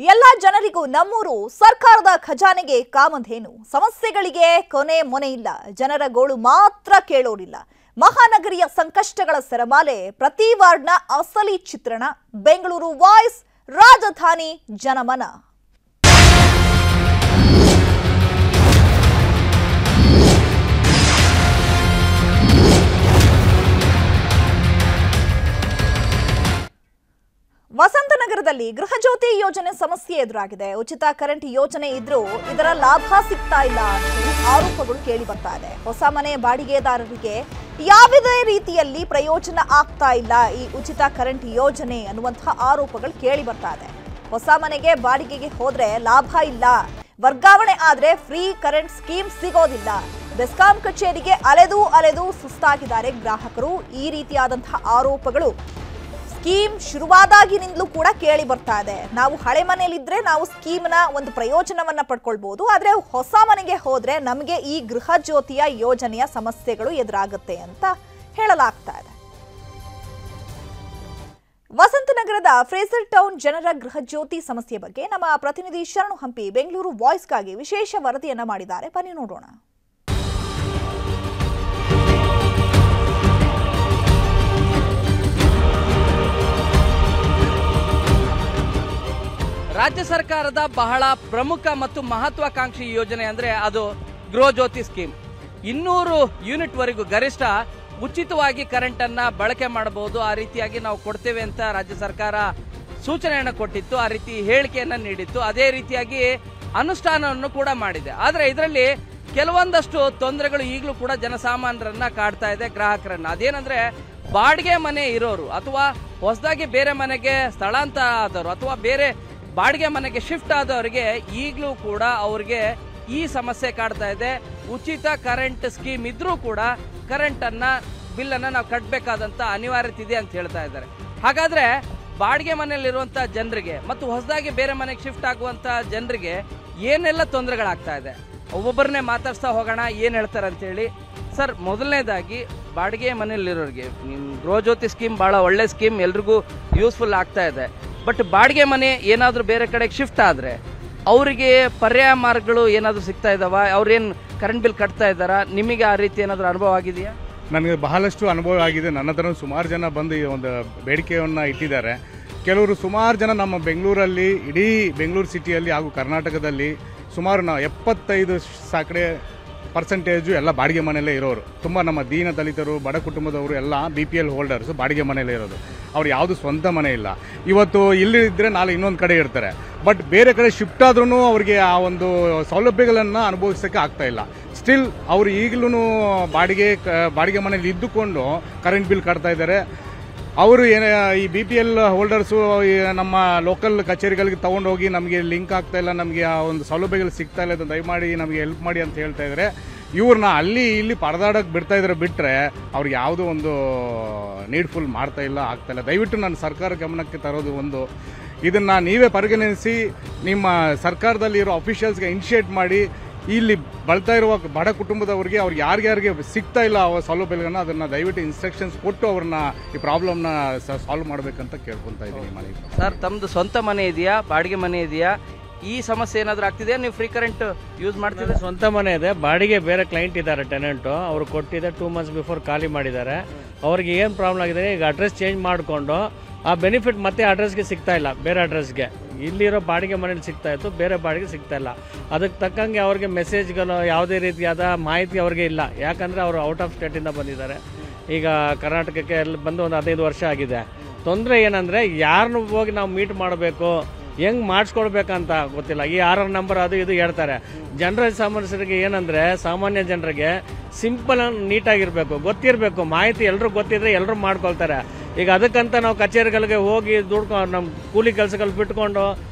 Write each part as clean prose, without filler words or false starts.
ಎಲ್ಲ ಜನರಿಗೂ ನಮ್ಮೂರು ಸರ್ಕಾರದ ಖಜಾನೆಗೆ ಕಾಮಧೇನು. ಸಮಸ್ಯೆಗಳಿಗೆ ಕೊನೆ ಮೊನೆ ಇಲ್ಲ. ಜನರ ಗೋಳು ಮಾತ್ರ ಕೇಳೋರಿಲ್ಲ. ಮಹಾನಗರಿಯ ಸಂಕಷ್ಟಗಳ ಸರಮಾಲೆ, ಪ್ರತಿ ವಾರ್ಡ್ನ ಅಸಲಿ ಚಿತ್ರಣ. ಬೆಂಗಳೂರು ವಾಯ್ಸ್, ರಾಜಧಾನಿ ಜನಮನ. ವಸಂತನಗರದಲ್ಲಿ ಗೃಹಜ್ಯೋತಿ ಯೋಜನೆ ಸಮಸ್ಯೆ ಎದುರಾಗಿದೆ. ಉಚಿತ ಕರೆಂಟ್ ಯೋಜನೆ ಇದ್ರೂ ಇದರ ಲಾಭ ಸಿಗ್ತಾ ಇಲ್ಲ ಅಂತ ಆರೋಪಗಳು ಕೇಳಿ ಬರ್ತಾ ಇದೆ. ಹೊಸ ಮನೆ ಬಾಡಿಗೆದಾರರಿಗೆ ಯಾವುದೇ ರೀತಿಯಲ್ಲಿ ಪ್ರಯೋಜನ ಆಗ್ತಾ ಇಲ್ಲ ಈ ಉಚಿತ ಕರೆಂಟ್ ಯೋಜನೆ ಅನ್ನುವಂತಹ ಆರೋಪಗಳು ಕೇಳಿ ಬರ್ತಾ ಇದೆ. ಹೊಸ ಮನೆಗೆ ಬಾಡಿಗೆಗೆ ಹೋದ್ರೆ ಲಾಭ ಇಲ್ಲ, ವರ್ಗಾವಣೆ ಆದ್ರೆ ಫ್ರೀ ಕರೆಂಟ್ ಸ್ಕೀಮ್ ಸಿಗೋದಿಲ್ಲ. ಬೆಸ್ಕಾಂ ಕಚೇರಿಗೆ ಅಲೆದು ಸುಸ್ತಾಗಿದ್ದಾರೆ ಗ್ರಾಹಕರು. ಈ ರೀತಿಯಾದಂತಹ ಆರೋಪಗಳು ಸ್ಕೀಮ್ ಶುರುವಾದಾಗಿನಿಂದಲೂ ಕೂಡ ಕೇಳಿ ಬರ್ತಾ ಇದೆ. ನಾವು ಹಳೆ ಮನೆಯಲ್ಲಿದ್ರೆ ನಾವು ಸ್ಕೀಮ್ನ ಒಂದು ಪ್ರಯೋಜನವನ್ನ ಪಡ್ಕೊಳ್ಬಹುದು, ಆದ್ರೆ ಹೊಸ ಮನೆಗೆ ಹೋದ್ರೆ ನಮಗೆ ಈ ಗೃಹ ಜ್ಯೋತಿಯ ಯೋಜನೆಯ ಸಮಸ್ಯೆಗಳು ಎದುರಾಗುತ್ತೆ ಅಂತ ಹೇಳಲಾಗ್ತಾ ಇದೆ. ವಸಂತನಗರದ ಫ್ರೇಸರ್ ಟೌನ್ ಜನರ ಗೃಹ ಜ್ಯೋತಿ ಸಮಸ್ಯೆ ಬಗ್ಗೆ ನಮ್ಮ ಪ್ರತಿನಿಧಿ ಶರಣು ಹಂಪಿ ಬೆಂಗಳೂರು ವಾಯ್ಸ್ಗಾಗಿ ವಿಶೇಷ ವರದಿಯನ್ನ ಮಾಡಿದ್ದಾರೆ. ಬನ್ನಿ ನೋಡೋಣ. ರಾಜ್ಯ ಸರ್ಕಾರದ ಬಹಳ ಪ್ರಮುಖ ಮತ್ತು ಮಹತ್ವಾಕಾಂಕ್ಷಿ ಯೋಜನೆ ಅಂದ್ರೆ ಅದು ಗೃಹ ಜ್ಯೋತಿ ಸ್ಕೀಮ್. 200 ಯೂನಿಟ್ ವರೆಗೂ ಗರಿಷ್ಠ ಉಚಿತವಾಗಿ ಕರೆಂಟ್ ಅನ್ನ ಬಳಕೆ ಮಾಡಬಹುದು. ಆ ರೀತಿಯಾಗಿ ನಾವು ಕೊಡ್ತೇವೆ ಅಂತ ರಾಜ್ಯ ಸರ್ಕಾರ ಸೂಚನೆಯನ್ನು ಕೊಟ್ಟಿತ್ತು, ಆ ರೀತಿ ಹೇಳಿಕೆಯನ್ನ ನೀಡಿತ್ತು. ಅದೇ ರೀತಿಯಾಗಿ ಅನುಷ್ಠಾನವನ್ನು ಕೂಡ ಮಾಡಿದೆ. ಆದ್ರೆ ಇದರಲ್ಲಿ ಕೆಲವೊಂದಷ್ಟು ತೊಂದರೆಗಳು ಈಗಲೂ ಕೂಡ ಜನಸಾಮಾನ್ಯರನ್ನ ಕಾಡ್ತಾ ಇದೆ, ಗ್ರಾಹಕರನ್ನ. ಅದೇನಂದ್ರೆ ಬಾಡಿಗೆ ಮನೆ ಇರೋರು ಅಥವಾ ಹೊಸದಾಗಿ ಬೇರೆ ಮನೆಗೆ ಸ್ಥಳಾಂತರ ಆದವರು ಅಥವಾ ಬೇರೆ ಬಾಡಿಗೆ ಮನೆಗೆ ಶಿಫ್ಟ್ ಆದವರಿಗೆ ಈಗಲೂ ಕೂಡ ಅವರಿಗೆ ಈ ಸಮಸ್ಯೆ ಕಾಡ್ತಾ ಇದೆ. ಉಚಿತ ಕರೆಂಟ್ ಸ್ಕೀಮ್ ಇದ್ರೂ ಕೂಡ ಕರೆಂಟ್ ಅನ್ನ ಬಿಲ್ ಅನ್ನ ನಾವು ಕಟ್ಟಬೇಕಾದಂತ ಅನಿವಾರ್ಯತೆ ಇದೆ ಅಂತ ಹೇಳ್ತಾ ಇದ್ದಾರೆ. ಹಾಗಾದ್ರೆ ಬಾಡಿಗೆ ಮನೆಯಲ್ಲಿರುವಂತಹ ಜನರಿಗೆ ಮತ್ತು ಹೊಸದಾಗಿ ಬೇರೆ ಮನೆಗೆ ಶಿಫ್ಟ್ ಆಗುವಂತ ಜನರಿಗೆ ಏನೆಲ್ಲ ತೊಂದರೆಗಳಾಗ್ತಾ ಇದೆ, ಒಬ್ಬೊಬ್ಬರನ್ನೇ ಮಾತಾಡ್ಸ್ತಾ ಹೋಗೋಣ, ಏನ್ ಹೇಳ್ತಾರೆ ಅಂತ ಹೇಳಿ. ಸರ್, ಮೊದಲನೇದಾಗಿ ಬಾಡಿಗೆ ಮನೆಯಲ್ಲಿರೋರಿಗೆ ಗೃಹ ಜ್ಯೋತಿ ಸ್ಕೀಮ್ ಬಹಳ ಒಳ್ಳೆ ಸ್ಕೀಮ್, ಎಲ್ರಿಗೂ ಯೂಸ್ಫುಲ್ ಆಗ್ತಾ ಇದೆ. ಬಟ್ ಬಾಡಿಗೆ ಮನೆ ಏನಾದರೂ ಬೇರೆ ಕಡೆಗೆ ಶಿಫ್ಟ್ ಆದರೆ ಅವರಿಗೆ ಪರ್ಯಾಯ ಮಾರ್ಗಗಳು ಏನಾದರೂ ಸಿಗ್ತಾ ಇದ್ದಾವ? ಅವ್ರೇನು ಕರೆಂಟ್ ಬಿಲ್ ಕಟ್ತಾ ಇದ್ದಾರಾ? ನಿಮಗೆ ಆ ರೀತಿ ಏನಾದರೂ ಅನುಭವ ಆಗಿದೆಯಾ? ನನಗೆ ಬಹಳಷ್ಟು ಅನುಭವ ಆಗಿದೆ. ನನ್ನ ಹತ್ರ ಸುಮಾರು ಜನ ಬಂದು ಈ ಒಂದು ಬೇಡಿಕೆಯನ್ನು ಇಟ್ಟಿದ್ದಾರೆ. ಕೆಲವರು ಸುಮಾರು ಜನ ನಮ್ಮ ಬೆಂಗಳೂರಲ್ಲಿ, ಇಡೀ ಬೆಂಗಳೂರು ಸಿಟಿಯಲ್ಲಿ ಹಾಗೂ ಕರ್ನಾಟಕದಲ್ಲಿ ಸುಮಾರು 75% ಎಲ್ಲ ಬಾಡಿಗೆ ಮನೆಯಲ್ಲೇ ಇರೋರು. ತುಂಬ ನಮ್ಮ ದೀನ ದಲಿತರು, ಬಡ ಕುಟುಂಬದವರು ಎಲ್ಲ BPL ಹೋಲ್ಡರ್ಸು ಬಾಡಿಗೆ ಮನೆಯಲ್ಲೇ ಇರೋದು. ಅವ್ರು ಯಾವುದು ಸ್ವಂತ ಮನೆ ಇಲ್ಲ. ಇವತ್ತು ಇಲ್ಲಿದ್ದರೆ ನಾಳೆ ಇನ್ನೊಂದು ಕಡೆ ಇರ್ತಾರೆ. ಬಟ್ ಬೇರೆ ಕಡೆ ಶಿಫ್ಟ್ ಆದ್ರೂ ಅವ್ರಿಗೆ ಆ ಒಂದು ಸೌಲಭ್ಯಗಳನ್ನು ಅನುಭವಿಸೋಕ್ಕೆ ಆಗ್ತಾ ಇಲ್ಲ. ಸ್ಟಿಲ್ ಅವರು ಈಗಲೂ ಬಾಡಿಗೆ ಮನೇಲಿ ಇದ್ದುಕೊಂಡು ಕರೆಂಟ್ ಬಿಲ್ ಕಟ್ತಾ ಇದ್ದಾರೆ. ಅವರು ಈ BPL ಹೋಲ್ಡರ್ಸು ನಮ್ಮ ಲೋಕಲ್ ಕಚೇರಿಗಳಿಗೆ ತೊಗೊಂಡೋಗಿ ನಮಗೆ ಲಿಂಕ್ ಆಗ್ತಾ ಇಲ್ಲ, ನಮಗೆ ಆ ಒಂದು ಸೌಲಭ್ಯಗಳು ಸಿಗ್ತಾ ಇಲ್ಲ, ಅದು ದಯಮಾಡಿ ನಮಗೆ ಹೆಲ್ಪ್ ಮಾಡಿ ಅಂತ ಹೇಳ್ತಾ ಇದ್ದಾರೆ. ಇವ್ರನ್ನ ಅಲ್ಲಿ ಇಲ್ಲಿ ಪರದಾಡಕ್ಕೆ ಬಿಡ್ತಾ ಇದ್ದಾರೆ. ಬಿಟ್ಟರೆ ಅವ್ರಿಗೆ ಯಾವುದೋ ಒಂದು ನೀಡ್ಫುಲ್ ಮಾಡ್ತಾ ಇಲ್ಲ, ಆಗ್ತಾ ಇಲ್ಲ. ದಯವಿಟ್ಟು ನಾನು ಸರ್ಕಾರ ಗಮನಕ್ಕೆ ತರೋದು ಒಂದು, ಇದನ್ನು ನೀವೇ ಪರಿಗಣಿಸಿ ನಿಮ್ಮ ಸರ್ಕಾರದಲ್ಲಿರೋ ಅಫಿಷಿಯಲ್ಸ್ಗೆ ಇನಿಷಿಯೇಟ್ ಮಾಡಿ ಇಲ್ಲಿ ಬಳತಾ ಇರುವ ಬಡ ಕುಟುಂಬದವರಿಗೆ ಅವ್ರಿಗೆ ಯಾರ್ಯಾರಿಗೆ ಸಿಗ್ತಾ ಇಲ್ಲ ಆ ಸೌಲಭ್ಯಗಳನ್ನ ಅದನ್ನು ದಯವಿಟ್ಟು ಇನ್ಸ್ಟ್ರಕ್ಷನ್ಸ್ ಕೊಟ್ಟು ಅವ್ರನ್ನ ಈ ಪ್ರಾಬ್ಲಮ್ನ ಸಾಲ್ವ್ ಮಾಡಬೇಕಂತ ಕೇಳ್ಕೊತಾ ಇದ್ದೀನಿ. ಮನೆ ಸರ್, ತಮ್ಮದು ಸ್ವಂತ ಮನೆ ಇದೆಯಾ, ಬಾಡಿಗೆ ಮನೆ ಇದೆಯಾ? ಈ ಸಮಸ್ಯೆ ಏನಾದರೂ ಆಗ್ತಿದೆಯಾ? ನೀವು ಫ್ರೀ ಕರೆಂಟ್ ಯೂಸ್ ಮಾಡ್ತಿದ್ರೆ? ಸ್ವಂತ ಮನೆ ಇದೆ, ಬಾಡಿಗೆ ಬೇರೆ ಕ್ಲೈಂಟ್ ಇದ್ದಾರೆ, ಟೆನೆಂಟು. ಅವರು ಕೊಟ್ಟಿದೆ 2 months ಬಿಫೋರ್ ಖಾಲಿ ಮಾಡಿದ್ದಾರೆ. ಅವ್ರಿಗೆ ಏನು ಪ್ರಾಬ್ಲಮ್ ಆಗಿದೆ, ಈಗ ಅಡ್ರೆಸ್ ಚೇಂಜ್ ಮಾಡಿಕೊಂಡು ಆ ಬೆನಿಫಿಟ್ ಮತ್ತೆ ಅಡ್ರೆಸ್ಗೆ ಸಿಗ್ತಾ ಇಲ್ಲ, ಬೇರೆ ಅಡ್ರೆಸ್ಗೆ. ಇಲ್ಲಿರೋ ಬಾಡಿಗೆ ಮನೇಲಿ ಸಿಗ್ತಾ ಇತ್ತು, ಬೇರೆ ಬಾಡಿಗೆ ಸಿಗ್ತಾ ಇಲ್ಲ. ಅದಕ್ಕೆ ತಕ್ಕಂಗೆ ಅವ್ರಿಗೆ ಮೆಸೇಜ್ಗಳು ಯಾವುದೇ ರೀತಿಯಾದ ಮಾಹಿತಿ ಅವ್ರಿಗೆ ಇಲ್ಲ. ಯಾಕಂದರೆ ಅವರು ಔಟ್ ಆಫ್ ಸ್ಟೇಟಿಂದ ಬಂದಿದ್ದಾರೆ. ಈಗ ಕರ್ನಾಟಕಕ್ಕೆ ಎಲ್ಲ ಬಂದು ಒಂದು 15 ವರ್ಷ ಆಗಿದೆ. ತೊಂದರೆ ಏನಂದರೆ ಯಾರನ್ನು ಹೋಗಿ ನಾವು ಮೀಟ್ ಮಾಡಬೇಕು, ಹೆಂಗೆ ಮಾಡಿಸ್ಕೊಳ್ಬೇಕಂತ ಗೊತ್ತಿಲ್ಲ. ಈ RR ನಂಬರ್ ಅದು ಇದು ಹೇಳ್ತಾರೆ. ಜನರ ಸಮಸ್ಯೆಗೆ ಏನಂದರೆ, ಸಾಮಾನ್ಯ ಜನರಿಗೆ ಸಿಂಪಲ್ ನೀಟಾಗಿರಬೇಕು, ಗೊತ್ತಿರಬೇಕು. ಮಾಹಿತಿ ಎಲ್ಲರೂ ಗೊತ್ತಿದ್ರೆ ಎಲ್ಲರೂ ಮಾಡ್ಕೊಳ್ತಾರೆ. ಈಗ ಅದಕ್ಕಂತ ನಾವು ಕಚೇರಿಗಳಿಗೆ ಹೋಗಿ ದುಡ್ಕೊಂಡು ನಮ್ಮ ಕೂಲಿ ಕೆಲಸಗಳು ಬಿಟ್ಕೊಂಡು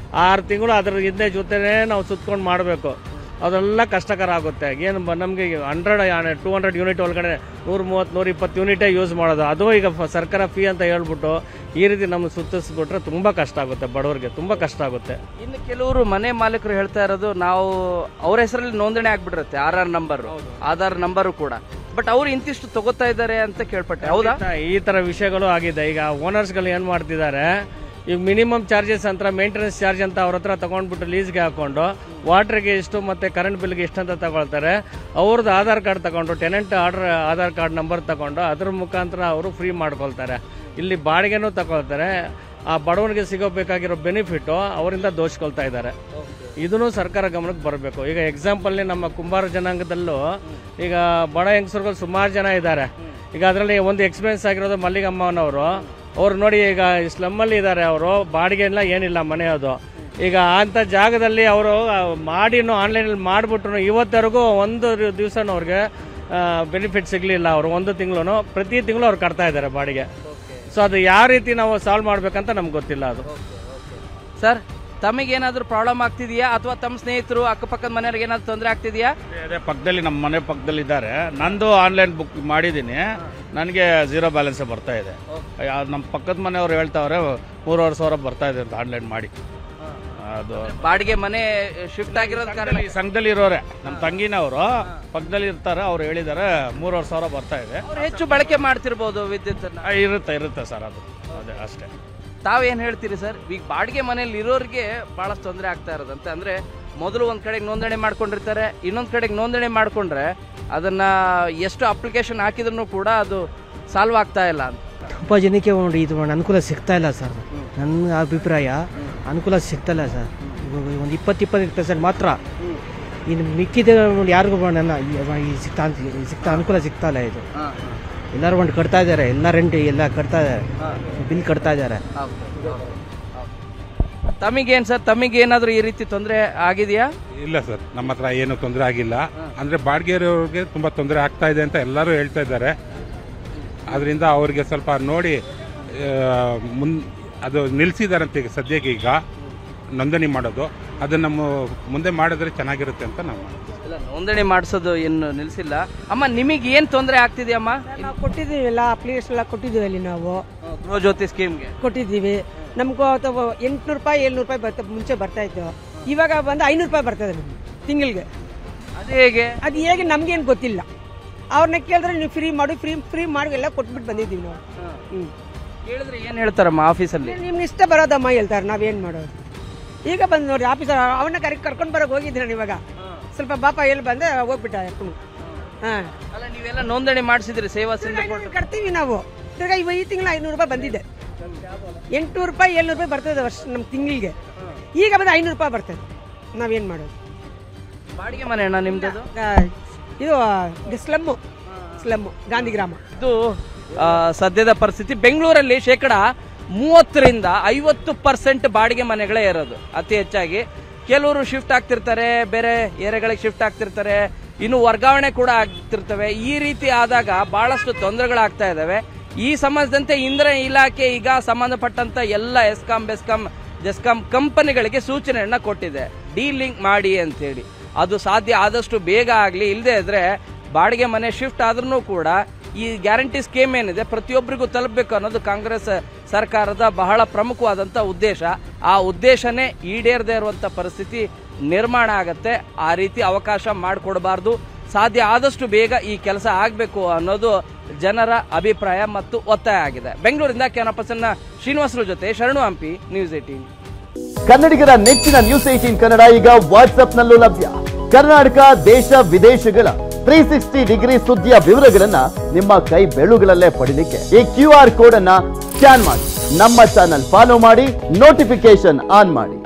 6 ತಿಂಗಳು ಅದರ ಹಿಂದೆ ಜೊತೆನೇ ನಾವು ಸುತ್ಕೊಂಡು ಮಾಡಬೇಕು. ಅದೆಲ್ಲ ಕಷ್ಟಕರ ಆಗುತ್ತೆ. ಏನು ನಮಗೆ 200 ಯೂನಿಟ್ ಒಳಗಡೆ 130-120 ಯೂನಿಟೇ ಯೂಸ್ ಮಾಡೋದು. ಅದು ಈಗ ಸರ್ಕಾರ ಫೀ ಅಂತ ಹೇಳ್ಬಿಟ್ಟು ಈ ರೀತಿ ನಮ್ಗೆ ಸುತ್ತಿಸ್ಬಿಟ್ರೆ ತುಂಬ ಕಷ್ಟ ಆಗುತ್ತೆ, ಬಡವರಿಗೆ ತುಂಬ ಕಷ್ಟ ಆಗುತ್ತೆ. ಇನ್ನು ಕೆಲವರು ಮನೆ ಮಾಲೀಕರು ಹೇಳ್ತಾ ಇರೋದು, ನಾವು ಅವ್ರ ಹೆಸರಲ್ಲಿ ನೋಂದಣಿ ಆಗ್ಬಿಟ್ಟಿರುತ್ತೆ, RR ನಂಬರು, ಆಧಾರ್ ನಂಬರು ಕೂಡ. ಬಟ್ ಅವ್ರು ಇಂತಿಷ್ಟು ತಗೋತಾ ಇದ್ದಾರೆ ಅಂತ ಕೇಳ್ಪಟ್ಟೆ, ಹೌದಾ? ಈ ತರ ವಿಷಯಗಳು ಆಗಿದೆ. ಈಗ ಓನರ್ಸ್ಗಳು ಏನ್ ಮಾಡ್ತಿದ್ದಾರೆ, ಈಗ ಮಿನಿಮಮ್ ಚಾರ್ಜಸ್ ಅಂತ ಮೇಂಟೆನೆನ್ಸ್ ಚಾರ್ಜ್ ಅಂತ ಅವ್ರ ಹತ್ರ ತೊಗೊಂಡ್ಬಿಟ್ಟು ಲೀಸ್ಗೆ ಹಾಕ್ಕೊಂಡು ವಾಟ್ರಿಗೆ ಇಷ್ಟು ಮತ್ತು ಕರೆಂಟ್ ಬಿಲ್ಗೆ ಇಷ್ಟು ಅಂತ ತಗೊಳ್ತಾರೆ. ಅವ್ರದ್ದು ಆಧಾರ್ ಕಾರ್ಡ್ ತಗೊಂಡು ಟೆನೆಂಟ್ ಆಧಾರ್ ಕಾರ್ಡ್ ನಂಬರ್ ತಗೊಂಡು ಅದ್ರ ಮುಖಾಂತರ ಅವರು ಫ್ರೀ ಮಾಡ್ಕೊಳ್ತಾರೆ. ಇಲ್ಲಿ ಬಾಡಿಗೆನೂ ತಗೊಳ್ತಾರೆ. ಆ ಬಡವನಿಗೆ ಸಿಗೋಬೇಕಾಗಿರೋ ಬೆನಿಫಿಟ್ಟು ಅವರಿಂದ ದೋಚ್ಕೊಳ್ತಾ ಇದ್ದಾರೆ. ಇದನ್ನು ಸರ್ಕಾರ ಗಮನಕ್ಕೆ ಬರಬೇಕು. ಈಗ ಎಕ್ಸಾಂಪಲ್ಲಿ ನಮ್ಮ ಕುಂಬಾರ ಜನಾಂಗದಲ್ಲೂ ಈಗ ಬಡ ಹೆಂಗಸರುಗಳು ಸುಮಾರು ಜನ ಇದ್ದಾರೆ. ಈಗ ಅದರಲ್ಲಿ ಒಂದು ಎಕ್ಸ್ಪೀರಿಯನ್ಸ್ ಆಗಿರೋದು ಮಲ್ಲಿಗಮ್ಮನವರು. ಅವ್ರು ನೋಡಿ ಈಗ ಸ್ಲಮ್ಮಲ್ಲಿ ಇದ್ದಾರೆ. ಅವರು ಬಾಡಿಗೆ ಎಲ್ಲ ಏನಿಲ್ಲ ಮನೆಯದು. ಈಗ ಅಂಥ ಜಾಗದಲ್ಲಿ ಅವರು ಮಾಡಿನೂ ಆನ್ಲೈನಲ್ಲಿ ಮಾಡಿಬಿಟ್ರು ಇವತ್ತರೆಗೂ ಒಂದು ದಿವಸನೂ ಅವ್ರಿಗೆ ಬೆನಿಫಿಟ್ ಸಿಗಲಿಲ್ಲ. ಅವರು ಒಂದು ತಿಂಗಳು ಪ್ರತಿ ತಿಂಗಳು ಅವ್ರು ಕಟ್ತಾ ಇದ್ದಾರೆ ಬಾಡಿಗೆ. ಸೊ ಅದು ಯಾವ ರೀತಿ ನಾವು ಸಾಲ್ವ್ ಮಾಡಬೇಕಂತ ನಮ್ಗೆ ಗೊತ್ತಿಲ್ಲ. ಅದು ಸರ್, ತಮಗೇನಾದರೂ ಪ್ರಾಬ್ಲಮ್ ಆಗ್ತಿದೆಯಾ ಅಥವಾ ತಮ್ಮ ಸ್ನೇಹಿತರು ಅಕ್ಕಪಕ್ಕದ ಮನೆಯವ್ರಿಗೆ ಏನಾದರೂ ತೊಂದರೆ ಆಗ್ತಿದೆಯಾ? ಅದೇ ಪಕ್ಕದಲ್ಲಿ ನಮ್ಮ ಮನೆ ಪಕ್ಕದಲ್ಲಿ ಇದ್ದಾರೆ. ನಂದು ಆನ್ಲೈನ್ ಬುಕ್ ಮಾಡಿದ್ದೀನಿ, ನನಗೆ 0 ಬ್ಯಾಲೆನ್ಸ್ ಬರ್ತಾ ಇದೆ. ನಮ್ಮ ಪಕ್ಕದ ಮನೆಯವರು ಹೇಳ್ತಾವ್ರೆ 3,500 ಬರ್ತಾ ಇದೆ ಅಂತ ಆನ್ಲೈನ್ ಮಾಡಿ. ಅದು ಬಾಡಿಗೆ ಮನೆ ಶಿಫ್ಟ್ ಆಗಿರೋದು ಕಾರಣ ಈ ಸಂಘದಲ್ಲಿ ಇರೋರೆ ನಮ್ಮ ತಂಗಿನವರು ಪಕ್ಕದಲ್ಲಿ ಇರ್ತಾರೆ. ಅವ್ರು ಹೇಳಿದ್ದಾರೆ 3,500 ಬರ್ತಾ ಇದೆ. ಅವ್ರು ಹೆಚ್ಚು ಬಳಕೆ ಮಾಡ್ತಿರ್ಬೋದು ವಿದ್ಯುತ್. ಇರುತ್ತೆ ಸರ್, ಅದು ಅದೇ ಅಷ್ಟೇ. ತಾವೇನು ಹೇಳ್ತೀರಿ ಸರ್? ಈಗ ಬಾಡಿಗೆ ಮನೆಯಲ್ಲಿ ಇರೋರಿಗೆ ಭಾಳಷ್ಟು ತೊಂದರೆ ಆಗ್ತಾ ಇರೋದಂತೆ. ಅಂದರೆ ಮೊದಲು ಒಂದು ಕಡೆಗೆ ನೋಂದಣಿ ಮಾಡ್ಕೊಂಡಿರ್ತಾರೆ, ಇನ್ನೊಂದು ಕಡೆಗೆ ನೋಂದಣಿ ಮಾಡಿಕೊಂಡ್ರೆ ಅದನ್ನು ಎಷ್ಟು ಅಪ್ಲಿಕೇಶನ್ ಹಾಕಿದ್ರೂ ಕೂಡ ಅದು ಸಾಲ್ವ್ ಆಗ್ತಾ ಇಲ್ಲ ಅಂತ. ತುಂಬ ಜನಕ್ಕೆ ನೋಡಿ ಇದು ಅನುಕೂಲ ಸಿಗ್ತಾ ಇಲ್ಲ ಸರ್. ನನ್ನ ಅಭಿಪ್ರಾಯ ಅನುಕೂಲ ಸಿಗ್ತಾಯಿಲ್ಲ ಸರ್. ಒಂದು 20-25% ಮಾತ್ರ. ಇನ್ನು ಮಿಕ್ಕಿದ ಯಾರಿಗೂ ನನ್ನ ಸಿಗ್ತಾ ಅನುಕೂಲ ಸಿಗ್ತಾ ಇಲ್ಲ. ಇದು ಎಲ್ಲರೂ ಒಂದು ಕಟ್ತಾ ಇದ್ದಾರೆ, ಎಲ್ಲ ರೆಂಟ್ ಎಲ್ಲ ಕಟ್ತಾ ಇದ್ದಾರೆ, ಬಿಲ್ ಕಟ್ತಾ ಇದ್ದಾರೆ. ತಮಗೇನು ಸರ್, ತಮಗೇನಾದರೂ ಈ ರೀತಿ ತೊಂದರೆ ಆಗಿದೆಯಾ? ಇಲ್ಲ ಸರ್, ನಮ್ಮ ಹತ್ರ ಏನು ತೊಂದರೆ ಆಗಿಲ್ಲ. ಅಂದರೆ ಬಾಡಿಗೆಯವ್ರಿಗೆ ತುಂಬ ತೊಂದರೆ ಆಗ್ತಾ ಇದೆ ಅಂತ ಎಲ್ಲರೂ ಹೇಳ್ತಾ ಇದ್ದಾರೆ. ಅದರಿಂದ ಅವರಿಗೆ ಸ್ವಲ್ಪ ನೋಡಿ ಅದು ನಿಲ್ಲಿಸಿದಾರಂತೆ ಈಗ ಸದ್ಯಕ್ಕೆ. ಈಗ ನೋಂದಣಿ ಮಾಡೋದು ಅದನ್ನು ಮುಂದೆ ಮಾಡಿದ್ರೆ ಚೆನ್ನಾಗಿರುತ್ತೆ ಅಂತ ನಾವು ನೋಂದಣಿ ಮಾಡಿಸೋದು ಏನು ನಿಲ್ಲಿಸಿಲ್ಲ. ಅಮ್ಮ, ನಿಮಗೆ ಏನು ತೊಂದರೆ ಆಗ್ತಿದೆಯಮ್ಮ? ನಾವು ಕೊಟ್ಟಿದ್ದೀವಿ, ಎಲ್ಲ ಅಪ್ಲಿಕೇಶನ್ ಎಲ್ಲ ಕೊಟ್ಟಿದ್ದೀವಿ. ಅಲ್ಲಿ ನಾವು ಗೃಹಜ್ಯೋತಿ ಸ್ಕೀಮ್ಗೆ ಕೊಟ್ಟಿದ್ದೀವಿ. ನಮ್ಗೆ 800 ರೂಪಾಯಿ 700 ರೂಪಾಯಿ ಮುಂಚೆ ಬರ್ತಾ ಇತ್ತು. ಇವಾಗ ಬಂದು 500 ರೂಪಾಯಿ ಬರ್ತದೆ ನಮ್ಗೆ ತಿಂಗಳಿಗೆ. ಅದು ಹೇಗೆ? ಅದು ಹೇಗೆ ನಮ್ಗೇನು ಗೊತ್ತಿಲ್ಲ. ಅವ್ರನ್ನ ಕೇಳಿದ್ರೆ ನೀವು ಫ್ರೀ ಮಾಡಿ ಫ್ರೀ ಮಾಡಿ ಎಲ್ಲ ಕೊಟ್ಬಿಟ್ಟು ಬಂದಿದ್ದೀವಿ ನಾವು. ಕೇಳಿದ್ರೆ ಏನು ಹೇಳ್ತಾರಮ್ಮ ಆಫೀಸಲ್ಲಿ? ನಿಮ್ಗೆ ಇಷ್ಟ ಬರೋದಮ್ಮ ಹೇಳ್ತಾರೆ, ನಾವೇನು ಮಾಡೋದು. ಈಗ ಬಂದು ನೋಡಿ ಆಫೀಸರ್ ಅವನ್ನ ಕರ್ಕೊಂಡು ಬರೋಕೆ ಹೋಗಿದ್ದೆ ನಾನು. ಇವಾಗ ಸ್ವಲ್ಪ ಬಾಪ ಎಲ್ಲಿ ಬಂದೆ ಹೋಗ್ಬಿಟ್ಟ ಎತ್ಕೊಂಡು. ಹಾಂ, ಅಲ್ಲ, ನೀವೆಲ್ಲ ನೋಂದಣಿ ಮಾಡಿಸಿದ್ರಿ ಸೇವಾ ಸಿಂಧು ಕಟ್ತೀವಿ ನಾವು. ತಿರ್ಗಾ ಈ ತಿಂಗಳು 500 ರೂಪಾಯಿ ಬಂದಿದೆ. 800 ರೂಪಾಯಿ 700 ರೂಪಾಯಿ ಬರ್ತದೆ ವರ್ಷ ನಮ್ಮ ತಿಂಗಳಿಗೆ. ಈಗ ಬಂದು 500 ರೂಪಾಯಿ ಬರ್ತದೆ. ನಾವೇನು ಮಾಡೋದು? ಬಾಡಿಗೆ ಮನೆ ಅಣ್ಣ ನಿಮ್ದು? ಇದು ಸ್ಲಮ್ಮು ಗಾಂಧಿಗ್ರಾಮ. ಇದು ಸದ್ಯದ ಪರಿಸ್ಥಿತಿ. ಬೆಂಗಳೂರಲ್ಲಿ 30-50% ಬಾಡಿಗೆ ಮನೆಗಳೇ ಇರೋದು ಅತಿ ಹೆಚ್ಚಾಗಿ. ಕೆಲವರು ಶಿಫ್ಟ್ ಆಗ್ತಿರ್ತಾರೆ, ಬೇರೆ ಏರಿಯಾಗಳಿಗೆ ಶಿಫ್ಟ್ ಆಗ್ತಿರ್ತಾರೆ, ಇನ್ನು ವರ್ಗಾವಣೆ ಕೂಡ ಆಗ್ತಿರ್ತವೆ. ಈ ರೀತಿ ಆದಾಗ ಬಹಳಷ್ಟು ತೊಂದರೆಗಳಾಗ್ತಾ ಇದ್ದಾವೆ. ಈ ಸಂಬಂಧದಂತೆ ಇಂಧನ ಇಲಾಖೆ ಈಗ ಸಂಬಂಧಪಟ್ಟಂತ ಎಲ್ಲ ಜೆಸ್ಕಾಂ ಕಂಪನಿಗಳಿಗೆ ಸೂಚನೆಯನ್ನ ಕೊಟ್ಟಿದೆ, ಡೀಲಿಂಕ್ ಮಾಡಿ ಅಂತೇಳಿ. ಅದು ಸಾಧ್ಯ ಆದಷ್ಟು ಬೇಗ ಆಗಲಿ. ಇಲ್ಲದೆ ಇದ್ರೆ ಬಾಡಿಗೆ ಮನೆ ಶಿಫ್ಟ್ ಆದ್ರೂ ಕೂಡ ಈ ಗ್ಯಾರಂಟಿ ಸ್ಕೀಮ್ ಏನಿದೆ ಪ್ರತಿಯೊಬ್ಬರಿಗೂ ತಲುಪಬೇಕು ಅನ್ನೋದು ಕಾಂಗ್ರೆಸ್ ಸರ್ಕಾರದ ಬಹಳ ಪ್ರಮುಖವಾದಂಥ ಉದ್ದೇಶ. ಆ ಉದ್ದೇಶನೇ ಈಡೇರದೇ ಇರುವಂಥ ಪರಿಸ್ಥಿತಿ ನಿರ್ಮಾಣ ಆಗತ್ತೆ. ಆ ರೀತಿ ಅವಕಾಶ ಮಾಡಿಕೊಡಬಾರ್ದು. ಸಾಧ್ಯ ಆದಷ್ಟು ಬೇಗ ಈ ಕೆಲಸ ಆಗಬೇಕು ಅನ್ನೋದು ಜನರ ಅಭಿಪ್ರಾಯ ಮತ್ತು ಒತ್ತಾಯ ಆಗಿದೆ. ಬೆಂಗಳೂರಿಂದ ಕ್ಯಾಮರಾ ಪರ್ಸನ್ ಶ್ರೀನಿವಾಸರ ಜೊತೆ ಶರಣು ಹಂಪಿ, ನ್ಯೂಸ್ 18. ಕನ್ನಡಿಗರ ನೆಚ್ಚಿನ ನ್ಯೂಸ್ 18 ಕನ್ನಡ ಈಗ ವಾಟ್ಸ್ಆಪ್ನಲ್ಲೂ ಲಭ್ಯ. ಕರ್ನಾಟಕ, ದೇಶ ವಿದೇಶಗಳ 360 ಡಿಗ್ರಿ ಸುದ್ದಿಯ ವಿವರಗಳನ್ನ ನಿಮ್ಮ ಕೈ ಬೆಳುಗಳಲ್ಲೇ ಪಡಿಲಿಕ್ಕೆ ಈ QR ಕೋಡ್ ಅನ್ನ ಸ್ಕ್ಯಾನ್ ಮಾಡಿ, ನಮ್ಮ ಚಾನಲ್ ಫಾಲೋ ಮಾಡಿ, ನೋಟಿಫಿಕೇಶನ್ ಆನ್ ಮಾಡಿ.